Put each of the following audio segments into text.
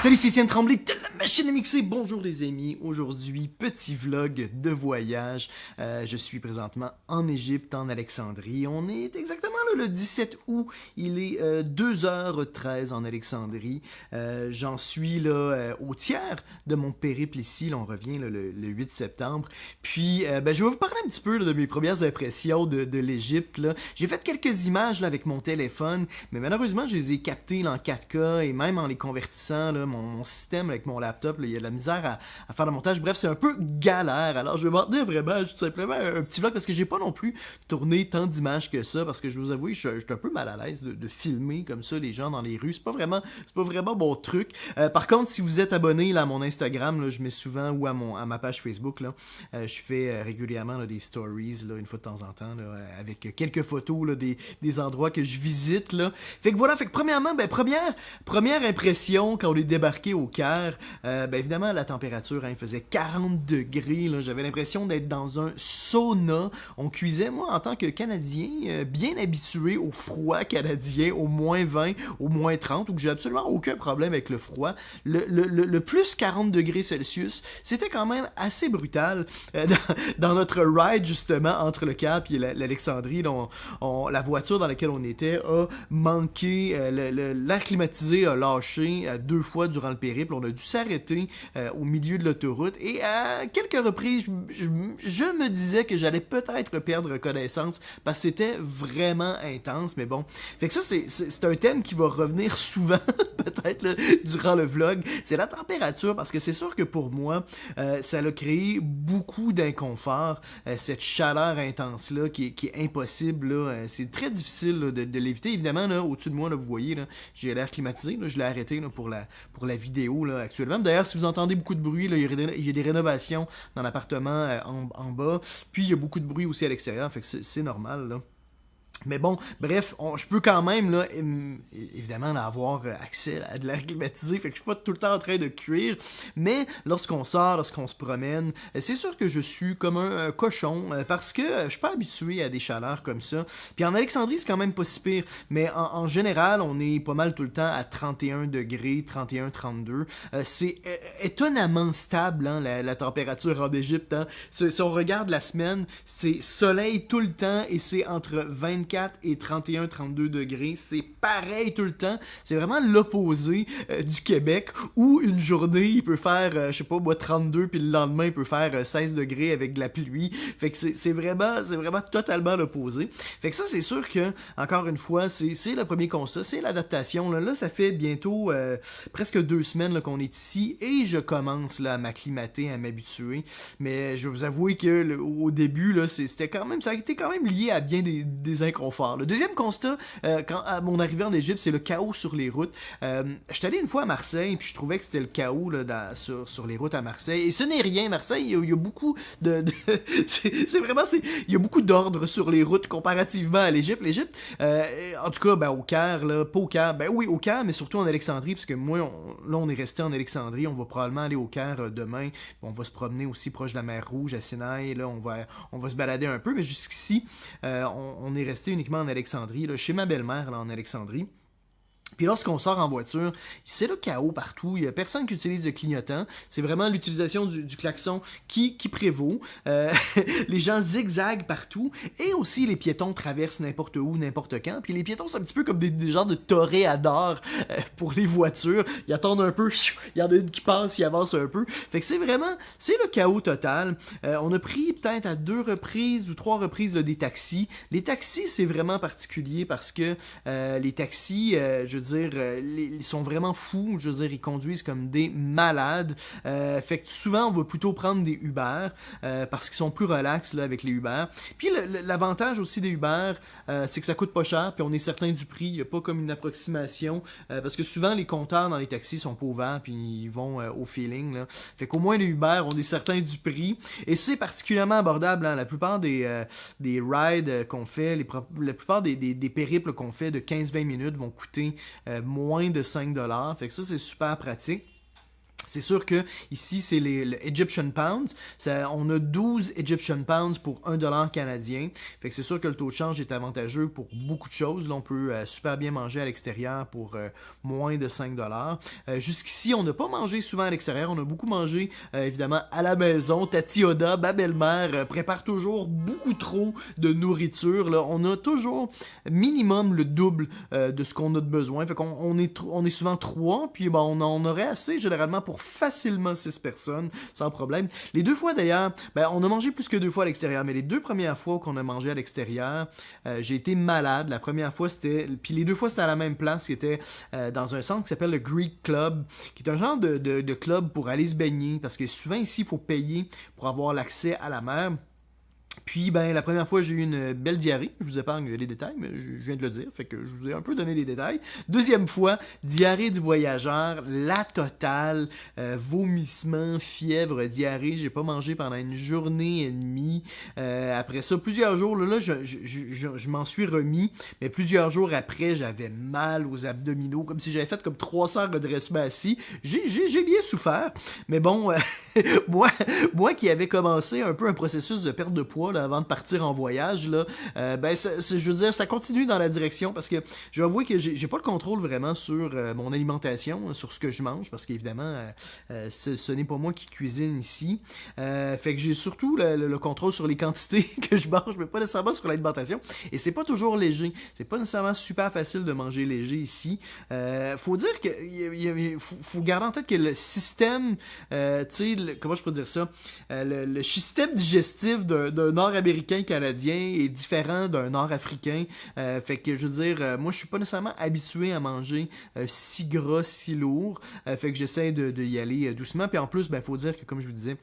Salut, c'est Étienne Tremblay de la machine à mixer. Bonjour les amis. Aujourd'hui, petit vlog de voyage. Je suis présentement en Égypte, en Alexandrie. On est exactement là, le 17 août. Il est 2h13 en Alexandrie. J'en suis là au tiers de mon périple ici. Là, on revient là, le 8 septembre. Puis, je vais vous parler un petit peu là, de mes premières impressions de l'Égypte. J'ai fait quelques images là, avec mon téléphone, mais malheureusement, je les ai captées là, en 4K et même en les convertissant. Là, mon système avec mon laptop, là, il y a de la misère à faire le montage. Bref, c'est un peu galère. Alors, je vais m'en tenir vraiment tout simplement un petit vlog parce que j'ai pas non plus tourné tant d'images que ça parce que je vous avoue, je suis un peu mal à l'aise de filmer comme ça les gens dans les rues. C'est pas vraiment mon truc. Par contre, si vous êtes abonné là, à mon Instagram, là, je mets souvent ou à ma page Facebook, là, je fais régulièrement là, des stories là, une fois de temps en temps là, avec quelques photos là, des endroits que je visite. Là. Fait que voilà, premièrement, première impression quand on est débarqué au Caire, évidemment la température, il faisait 40 degrés, là, j'avais l'impression d'être dans un sauna. On cuisait, moi en tant que Canadien, bien habitué au froid canadien, au moins 20, au moins 30, où j'ai absolument aucun problème avec le froid. Le plus 40 degrés Celsius, c'était quand même assez brutal dans notre ride justement entre le Caire et l'Alexandrie. La voiture dans laquelle on était a manqué, l'air climatisé a lâché 2 fois durant le périple. On a dû s'arrêter au milieu de l'autoroute et à quelques reprises, je me disais que j'allais peut-être perdre connaissance parce que c'était vraiment intense, mais bon. Fait que ça, c'est un thème qui va revenir souvent, peut-être là, durant le vlog. C'est la température parce que c'est sûr que pour moi, ça a créé beaucoup d'inconfort, cette chaleur intense-là qui est impossible. Là, c'est très difficile là, de l'éviter. Évidemment, là, au-dessus de moi, là, vous voyez, là, j'ai l'air climatisé. Là, je l'ai arrêté là, pour la vidéo là, actuellement. D'ailleurs, si vous entendez beaucoup de bruit, là, il y a des rénovations dans l'appartement en bas. Puis, il y a beaucoup de bruit aussi à l'extérieur. Fait que c'est normal. Là. Mais bon, bref, je peux quand même, là, évidemment, là, avoir accès à de l'air climatisé, fait que je suis pas tout le temps en train de cuire, mais lorsqu'on sort, lorsqu'on se promène, c'est sûr que je suis comme un cochon, parce que je suis pas habitué à des chaleurs comme ça. Puis en Alexandrie, c'est quand même pas si pire, mais en général, on est pas mal tout le temps à 31 degrés, 31, 32. C'est étonnamment stable, hein, la température en Égypte. Hein. Si on regarde la semaine, c'est soleil tout le temps et c'est entre 24 et 31, 32 degrés. C'est pareil tout le temps. C'est vraiment l'opposé du Québec où une journée, il peut faire, je sais pas, moi, 32 puis le lendemain, il peut faire 16 degrés avec de la pluie. Fait que c'est vraiment totalement l'opposé. Fait que ça, c'est sûr que, encore une fois, c'est le premier constat, c'est l'adaptation. Là, ça fait bientôt presque 2 semaines là, qu'on est ici et je commence là, à m'acclimater, à m'habituer. Mais je vais vous avouer que au début, là, ça a été quand même lié à bien des inconforts. Le deuxième constat, à mon arrivée en Égypte, c'est le chaos sur les routes. J'étais allé une fois à Marseille, puis je trouvais que c'était le chaos là, sur les routes à Marseille. Et ce n'est rien. Marseille, il y a beaucoup il y a beaucoup d'ordre sur les routes comparativement à l'Égypte. L'Égypte, en tout cas, au Caire, là, pas au Caire, oui, au Caire, mais surtout en Alexandrie, parce que moi, on est resté en Alexandrie. On va probablement aller au Caire demain. On va se promener aussi proche de la mer Rouge, à Sinaï. Là, on va se balader un peu, mais jusqu'ici, on est resté uniquement en Alexandrie, là, chez ma belle-mère là, en Alexandrie. Puis lorsqu'on sort en voiture, c'est le chaos partout. Il n'y a personne qui utilise le clignotant. C'est vraiment l'utilisation du klaxon qui prévaut. Les gens zigzaguent partout. Et aussi, les piétons traversent n'importe où, n'importe quand. Puis les piétons, c'est un petit peu comme des genres de toréadors pour les voitures. Ils attendent un peu. Il y en a une qui passe, ils avancent un peu. Fait que c'est le chaos total. On a pris peut-être à 2 reprises ou 3 reprises des taxis. Les taxis, c'est vraiment particulier parce que les taxis, je veux dire, ils sont vraiment fous, je veux dire, ils conduisent comme des malades. Fait que souvent, on va plutôt prendre des Uber parce qu'ils sont plus relax là, avec les Uber. Puis l'avantage aussi des Uber, c'est que ça coûte pas cher, puis on est certain du prix. Il n'y a pas comme une approximation parce que souvent, les compteurs dans les taxis sont pas ouverts, puis ils vont au feeling. Là. Fait qu'au moins, les Uber, on est certain du prix. Et c'est particulièrement abordable. Hein. La plupart des rides qu'on fait, la plupart des périples qu'on fait de 15-20 minutes vont coûter moins de 5$. Fait que ça, c'est super pratique. C'est sûr que ici, c'est le Egyptian Pounds. On a 12 Egyptian Pounds pour 1$ canadien. Fait que c'est sûr que le taux de change est avantageux pour beaucoup de choses. Là, on peut super bien manger à l'extérieur pour moins de 5$. Jusqu'ici, on n'a pas mangé souvent à l'extérieur. On a beaucoup mangé, évidemment, à la maison. Tati Oda, ma belle-mère, prépare toujours beaucoup trop de nourriture. Là. On a toujours minimum le double de ce qu'on a de besoin. Fait qu'on on est souvent 3, puis ben, on aurait assez généralement pour facilement 6 personnes, sans problème. Les 2 fois d'ailleurs, ben, on a mangé plus que 2 fois à l'extérieur, mais les 2 premières fois qu'on a mangé à l'extérieur, j'ai été malade. La première fois, puis les 2 fois, c'était à la même place, qui était dans un centre qui s'appelle le Greek Club, qui est un genre de club pour aller se baigner, parce que souvent ici, il faut payer pour avoir l'accès à la mer. Puis, ben, la première fois, j'ai eu une belle diarrhée. Je vous épargne les détails, mais je viens de le dire. Fait que je vous ai un peu donné les détails. Deuxième fois, diarrhée du voyageur, la totale. Vomissement, fièvre, diarrhée. J'ai pas mangé pendant une journée et demie. Après ça, plusieurs jours, là, je m'en suis remis. Mais plusieurs jours après, j'avais mal aux abdominaux, comme si j'avais fait comme 300 redressements assis. J'ai bien souffert. Mais bon, moi qui avais commencé un peu un processus de perte de poids, là, avant de partir en voyage, là, ben, je veux dire, ça continue dans la direction, parce que je vais avouer que j'ai pas le contrôle vraiment sur mon alimentation, sur ce que je mange, parce qu'évidemment, ce n'est pas moi qui cuisine ici. Fait que j'ai surtout le contrôle sur les quantités que je mange, mais pas nécessairement sur l'alimentation. Et c'est pas toujours léger. C'est pas nécessairement super facile de manger léger ici. Faut dire que faut garder en tête que le système, tu sais, comment je peux dire ça, le système digestif d'un Nord-Américain canadien est différent d'un Nord-Africain. Fait que je veux dire, moi je suis pas nécessairement habitué à manger si gras, si lourd. Fait que j'essaie de y aller doucement. Puis en plus, ben faut dire que comme je vous disais,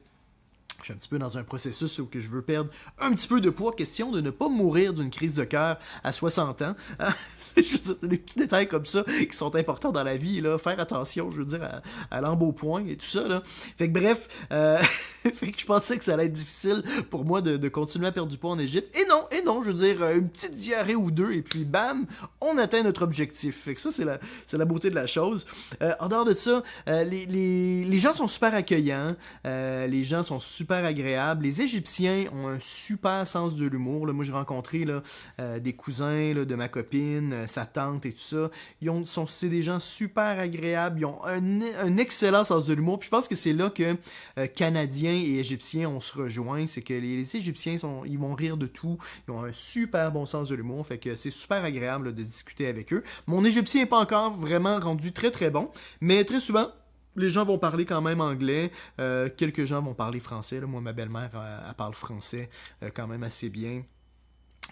je suis un petit peu dans un processus où que je veux perdre un petit peu de poids, question de ne pas mourir d'une crise de cœur à 60 ans. C'est des petits détails comme ça qui sont importants dans la vie, là. Faire attention, je veux dire, à l'embonpoint et tout ça, là. Fait que bref, fait que je pensais que ça allait être difficile pour moi de continuer à perdre du poids en Égypte. Et non, je veux dire, une petite diarrhée ou deux, et puis bam, on atteint notre objectif. Fait que ça, c'est la beauté de la chose. En dehors de ça, les gens sont super accueillants, les gens sont super agréables. Les Égyptiens ont un super sens de l'humour. Là, moi, j'ai rencontré là, des cousins là, de ma copine, sa tante et tout ça. C'est des gens super agréables. Ils ont un excellent sens de l'humour. Puis je pense que c'est là que Canadiens et Égyptiens, on se rejoint. C'est que les Égyptiens, ils vont rire de tout. Ils ont un super bon sens de l'humour. Fait que c'est super agréable là, de discuter avec eux. Mon Égyptien n'est pas encore vraiment rendu très très bon. Mais très souvent, les gens vont parler quand même anglais. Quelques gens vont parler français. Là. Moi, ma belle-mère, elle parle français quand même assez bien.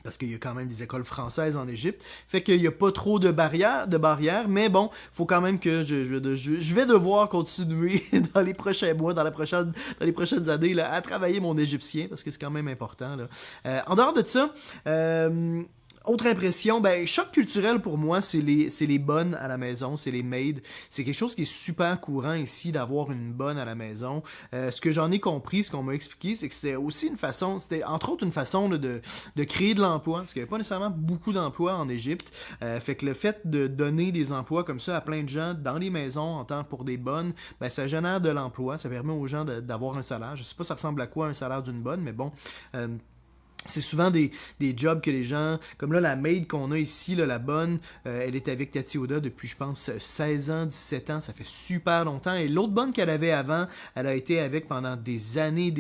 Parce qu'il y a quand même des écoles françaises en Égypte. Fait qu'il n'y a pas trop de barrières. Mais bon, faut quand même que je vais devoir continuer dans les prochains mois, dans les prochaines années, là, à travailler mon égyptien. Parce que c'est quand même important. Là. En dehors de ça... autre impression, ben choc culturel pour moi, c'est les bonnes à la maison, c'est les maids. C'est quelque chose qui est super courant ici d'avoir une bonne à la maison. Ce que j'en ai compris, ce qu'on m'a expliqué, c'est que c'était aussi c'était entre autres une façon là, de créer de l'emploi, parce qu'il n'y avait pas nécessairement beaucoup d'emplois en Égypte. Fait que le fait de donner des emplois comme ça à plein de gens dans les maisons en tant pour des bonnes, ben ça génère de l'emploi, ça permet aux gens d'avoir un salaire. Je sais pas ça ressemble à quoi un salaire d'une bonne, mais bon... c'est souvent des jobs que les gens... Comme là, la maid qu'on a ici, là, la bonne, elle est avec Tati Oda depuis, je pense, 16 ans, 17 ans. Ça fait super longtemps. Et l'autre bonne qu'elle avait avant, elle a été avec pendant des années.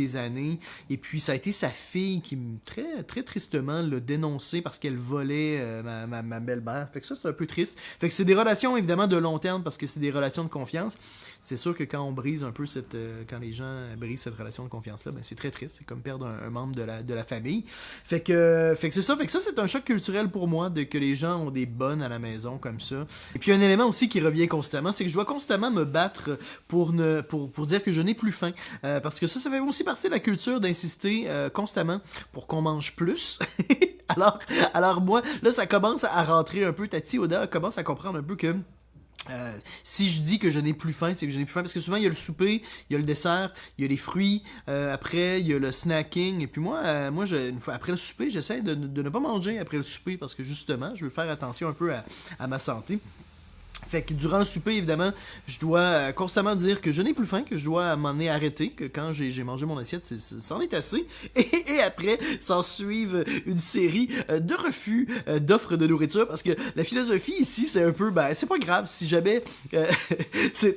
Et puis, ça a été sa fille qui, très, très tristement, l'a dénoncé parce qu'elle volait ma belle-mère. Fait que ça, c'est un peu triste. Fait que c'est des relations, évidemment, de long terme parce que c'est des relations de confiance. C'est sûr que quand on brise un peu quand les gens brisent cette relation de confiance-là, ben c'est très triste. C'est comme perdre un membre de la famille. Fait que c'est ça. Fait que ça, c'est un choc culturel pour moi que les gens ont des bonnes à la maison comme ça. Et puis un élément aussi qui revient constamment, c'est que je dois constamment me battre pour dire que je n'ai plus faim. Parce que ça fait aussi partie de la culture d'insister constamment pour qu'on mange plus. alors moi, là, ça commence à rentrer un peu. Tati Oda commence à comprendre un peu que si je dis que je n'ai plus faim, c'est que je n'ai plus faim parce que souvent il y a le souper, il y a le dessert, il y a les fruits, après il y a le snacking et puis moi après le souper j'essaie de ne pas manger après le souper parce que justement je veux faire attention un peu à ma santé. Fait que durant le souper, évidemment, je dois constamment dire que je n'ai plus faim, que je dois m'en arrêter, que quand j'ai mangé mon assiette, c'en est assez. Et après, s'en suivent une série de refus d'offres de nourriture, parce que la philosophie ici, c'est un peu, c'est pas grave, si jamais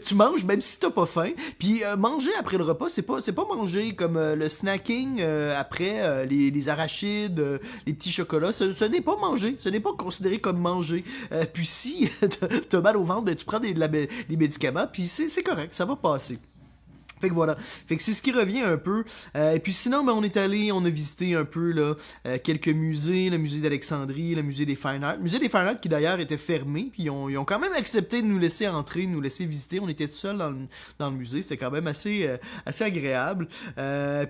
tu manges, même si t'as pas faim, puis manger après le repas, c'est pas manger comme le snacking après les arachides, les petits chocolats, ce n'est pas manger, ce n'est pas considéré comme manger. Puis si t'as mal au ventre, ben, tu prends des médicaments, puis c'est correct, ça va passer. Fait que voilà. Fait que c'est ce qui revient un peu. Et puis sinon, ben, on a visité un peu là, quelques musées, le musée d'Alexandrie, le musée des Fine Arts. Le musée des Fine Arts qui d'ailleurs était fermé, puis ils ont quand même accepté de nous laisser entrer, de nous laisser visiter. On était tout seul dans le musée, c'était quand même assez agréable.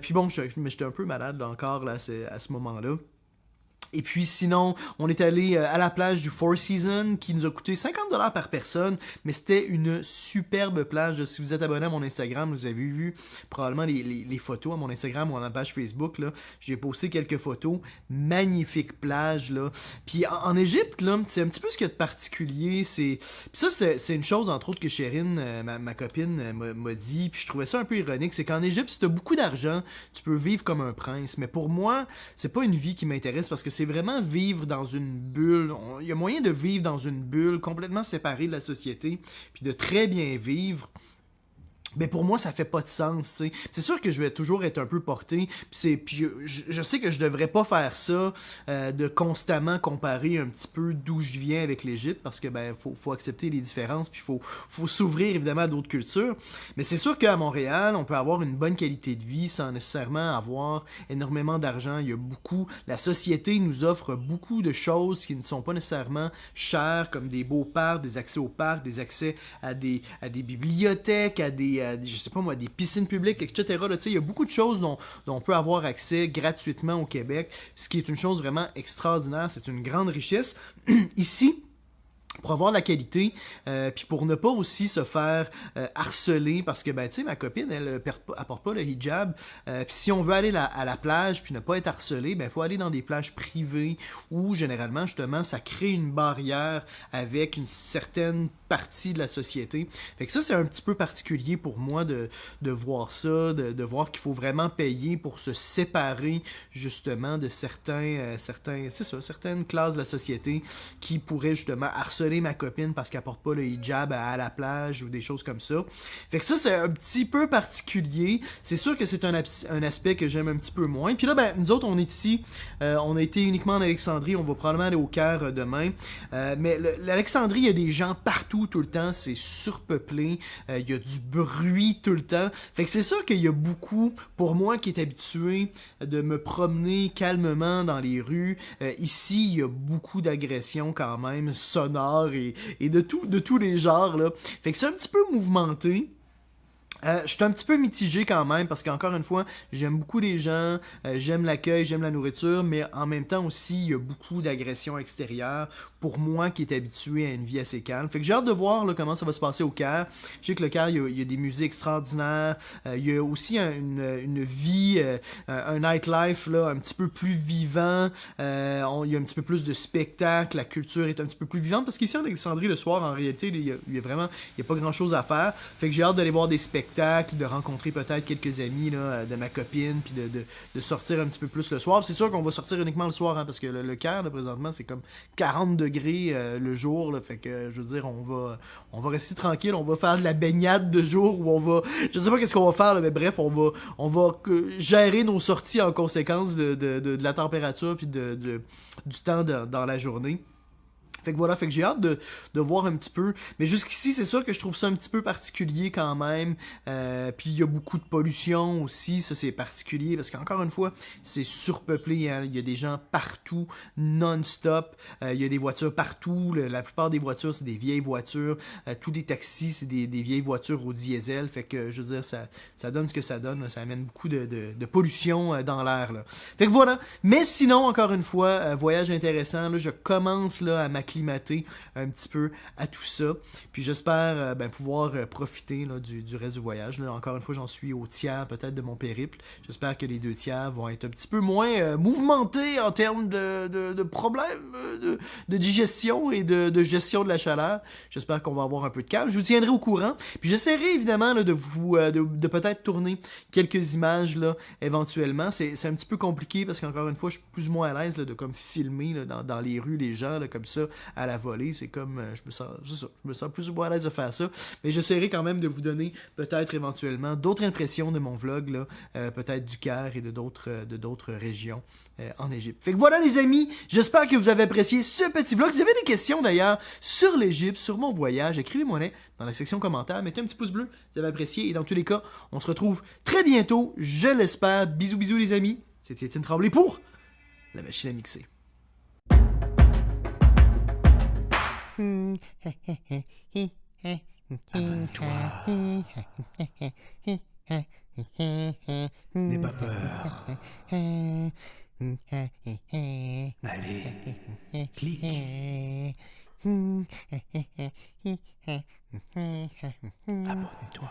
Puis bon, j'étais un peu malade là, encore là, à ce moment-là. Et puis sinon, on est allé à la plage du Four Seasons qui nous a coûté 50$ par personne, mais c'était une superbe plage. Si vous êtes abonné à mon Instagram, vous avez vu probablement les photos à mon Instagram ou à ma page Facebook. Là. J'ai posté quelques photos. Magnifique plage. Là. Puis en Égypte, là, c'est un petit peu ce qu'il y a de particulier. Puis ça, c'est une chose, entre autres, que Chérine, ma copine, m'a dit. Puis je trouvais ça un peu ironique. C'est qu'en Égypte, si tu as beaucoup d'argent, tu peux vivre comme un prince. Mais pour moi, c'est pas une vie qui m'intéresse parce que c'est vraiment vivre dans une bulle. Il y a moyen de vivre dans une bulle complètement séparée de la société, puis de très bien vivre. Mais pour moi, ça fait pas de sens, tu sais. C'est sûr que je vais toujours être un peu porté, puis je sais que je devrais pas faire ça, de constamment comparer un petit peu d'où je viens avec l'Égypte, parce que ben faut accepter les différences, puis faut s'ouvrir évidemment à d'autres cultures. Mais c'est sûr qu'à Montréal, on peut avoir une bonne qualité de vie sans nécessairement avoir énormément d'argent. Il y a la société nous offre beaucoup de choses qui ne sont pas nécessairement chères, comme des beaux parcs, des accès aux parcs, des accès à des bibliothèques, à je sais pas moi, des piscines publiques, etc. Là, il y a beaucoup de choses dont on peut avoir accès gratuitement au Québec, ce qui est une chose vraiment extraordinaire, c'est une grande richesse. Ici, pour avoir de la qualité, puis pour ne pas aussi se faire harceler, parce que, ben, tu sais, ma copine, elle apporte pas le hijab, puis si on veut aller à la plage, puis ne pas être harcelé, ben, il faut aller dans des plages privées, où, généralement, justement, ça crée une barrière avec une certaine partie de la société. Fait que ça, c'est un petit peu particulier pour moi de voir ça, de voir qu'il faut vraiment payer pour se séparer, justement, de certaines classes de la société qui pourraient, justement, harceler ma copine parce qu'elle porte pas le hijab à la plage ou des choses comme ça. Fait que ça, c'est un petit peu particulier. C'est sûr que c'est un aspect que j'aime un petit peu moins. Puis là, ben, nous autres, on est ici. On a été uniquement en Alexandrie. On va probablement aller au Caire demain. Mais l'Alexandrie, il y a des gens partout tout le temps. C'est surpeuplé. Il y a du bruit tout le temps. Fait que c'est sûr qu'il y a beaucoup, pour moi qui est habitué de me promener calmement dans les rues, ici, il y a beaucoup d'agressions quand même sonores et de tous les genres, là. Fait que c'est un petit peu mouvementé. Je suis un petit peu mitigé quand même parce qu'encore une fois, j'aime beaucoup les gens, j'aime l'accueil, j'aime la nourriture, mais en même temps aussi, il y a beaucoup d'agressions extérieures pour moi qui est habitué à une vie assez calme. Fait que j'ai hâte de voir là, comment ça va se passer au Caire. Je sais que le Caire, il y a des musées extraordinaires, il y a aussi une vie, un nightlife là, un petit peu plus vivant, il y a un petit peu plus de spectacle, la culture est un petit peu plus vivante parce qu'ici en Alexandrie, le soir, en réalité, il y a pas grand chose à faire. Fait que j'ai hâte d'aller voir des spectacles, de rencontrer peut-être quelques amis là, de ma copine, puis de sortir un petit peu plus le soir. C'est sûr qu'on va sortir uniquement le soir, hein, parce que le Caire, là, présentement, c'est comme 40 degrés le jour, là, fait que, je veux dire, on va rester tranquille, on va faire de la baignade de jour, ou je sais pas qu'est-ce qu'on va faire, là, mais bref, on va gérer nos sorties en conséquence de la température, puis du temps dans la journée. Fait que voilà, fait que j'ai hâte de voir un petit peu. Mais jusqu'ici, c'est sûr que je trouve ça un petit peu particulier quand même. Puis il y a beaucoup de pollution aussi, ça c'est particulier parce qu'encore une fois, c'est surpeuplé. Hein? Il y a des gens partout, non-stop. Il y a des voitures partout. La plupart des voitures, c'est des vieilles voitures. Tous les taxis, c'est des vieilles voitures au diesel. Fait que je veux dire, ça donne ce que ça donne. Là. Ça amène beaucoup de pollution dans l'air. Là. Fait que voilà. Mais sinon, encore une fois, voyage intéressant. Là, je commence là, à m'acclimater m'acclimater un petit peu à tout ça. Puis j'espère pouvoir profiter là, du reste du voyage. Là, encore une fois, j'en suis au tiers peut-être de mon périple. J'espère que les 2 tiers vont être un petit peu moins mouvementés en termes de problèmes de digestion et de gestion de la chaleur. J'espère qu'on va avoir un peu de calme. Je vous tiendrai au courant. Puis j'essaierai évidemment là, de vous de peut-être tourner quelques images là, éventuellement. C'est un petit peu compliqué parce qu'encore une fois, je suis plus ou moins à l'aise là, de comme filmer là, dans les rues les gens là, comme ça à la volée. C'est comme je me sens plus ou moins à l'aise de faire ça. Mais j'essaierai quand même de vous donner peut-être éventuellement d'autres impressions de mon vlog là, peut-être du Caire et de d'autres régions en Égypte. Fait que voilà les amis, j'espère que vous avez apprécié ce petit vlog. Si vous avez des questions d'ailleurs sur l'Égypte, sur mon voyage, écrivez-moi-les dans la section commentaires, mettez un petit pouce bleu si vous avez apprécié et dans tous les cas, on se retrouve très bientôt, je l'espère. Bisous bisous les amis, c'était Étienne Tremblay pour la machine à mixer. Abonne-toi. N'aie pas peur. Allez, clique. Abonne-toi.